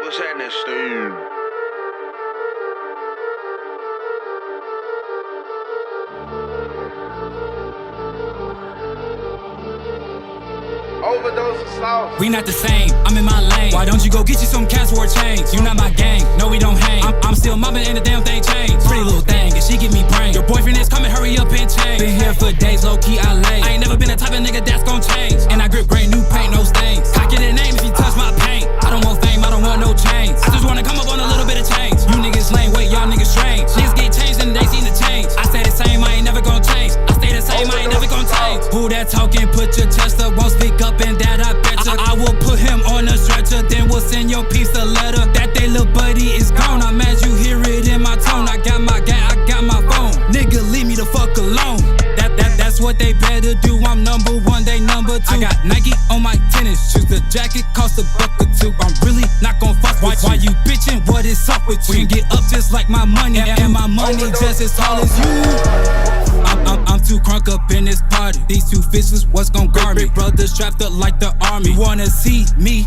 What's happening, Steve? Overdose of sauce. We not the same, I'm in my lane. Why don't you go get you some cash for a change? You not my gang, no we don't hang. I'm still mobbing and the damn thing changed. Pretty little thing, and she give me brain. Your boyfriend is coming, hurry up and change. Been here for days, low-key I lay. I ain't never been the type of nigga that's gon' change. And I grip brand new paint, no stains. I get a name if you touch my paint. I don't want fame, I don't want no chains. I just wanna come up on a little bit of change. You niggas lame, wait, y'all niggas strange. Niggas get changed and they seem to change. I stay the same, I ain't never gon' change. I stay the same, I ain't never gon' change. Who that talking, put your chest up, won't speak up and that I bet you. I will put him on a stretcher, then we'll send your piece a letter. That they little buddy is gone, I'm mad you hear it in my tone. I got my gang, I got my phone. Nigga, leave me the fuck alone. That's what they better do, I'm number one, they number two. I got Nike on my tennis shoes, the jacket cost $1 or $2. I'm really not gon' fuck with you. Why you bitchin', what is up with you? We can get up just like my money, and my money just as tall as you. I'm too crunk up in this party. These two fishes, what's gon' guard me? Big brothers strapped up like the army. You wanna see me?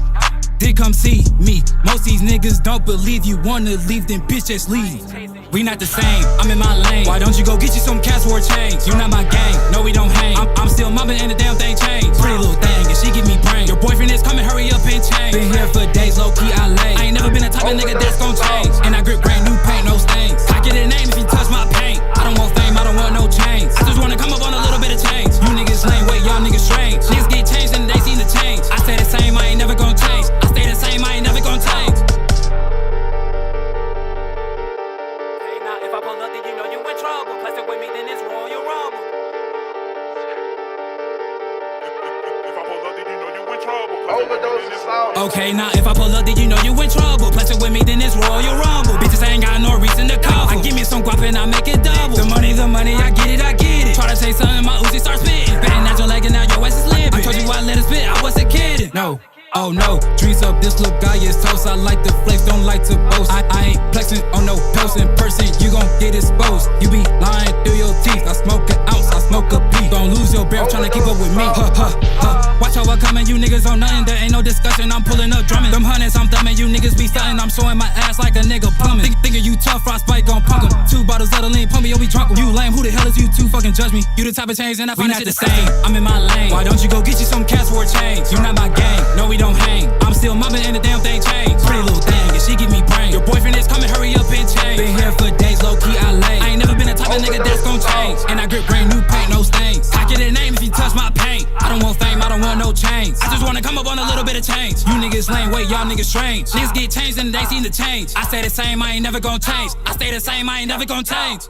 Then come see me. Most these niggas don't believe you. Wanna leave, then bitch just leave. We not the same, I'm in my lane. Why don't you go get you some cash for a change? You not my gang, no we don't hang. I'm still mobbing and the damn thing changed. Pretty little thing, and she give me brain. Your boyfriend is coming, hurry up and change. Been here for days, low-key I lay. I ain't never been the type of nigga that's gon' change. And I grip brand new paint, no stains. I get a name if you touch my paint. I don't want fame, I don't want no chains. I just wanna come up on a little bit of change. You niggas lame, wait, y'all niggas strange. Niggas get changed and they seem to change. I stay the same, I ain't never gon' change. I stay the same, I ain't never gon' change. If I pull up, then you know you in trouble. Plus it with me, then it's Royal Rumble. If I pull up, then you know you in trouble. Overdose of sauce. Okay, now if I pull up, then you know you in trouble. Plus it with me, then it's Royal Rumble. Bitches ain't got no reason to call. I give me some guap and I make it double. The money, I get it, I get it. Try to say something, my Uzi starts spitting. Bang at your leg and now your ass is limping. I told you I let it spit, I wasn't kidding. No. Oh no, drinks up, this little guy is toast. I like the flex, don't like to boast. I ain't flexing on no post. In person, you gon' get exposed. You be lying through your teeth. I smoke an ounce, I smoke a piece. Don't lose your breath tryna keep up with me. Watch how I coming, you niggas on nothing. There ain't no discussion, I'm pulling up drumming. Them hundreds, I'm thumbing, you niggas be stunting. I'm showing my ass like a nigga plumbing. Thinking you tough, frostbite gon' punk 'em. 2 bottles of the lean, pump me, you'll be drunk 'em. You lame, who the hell is you to fucking judge me? You the type of change and I find that shit the same. I'm in my lane. Why don't you go get you some cash for a change? You not my gang, no we don't hang. I'm still mobbing and the damn thing changed. Pretty little thing, and she give me brain. Your boyfriend is coming, hurry up and change. Been here for days, low-key I lay. I ain't never been the type of nigga that's gon' change. And I grip brand new paint, no stains. I get a name if you touch my paint. I don't want fame, I don't want no chains. I just wanna come up on a little bit of change. You niggas lame, wait, y'all niggas strange. Niggas get changed and they seem to change. I stay the same, I ain't never gon' change. I stay the same, I ain't never gon' change.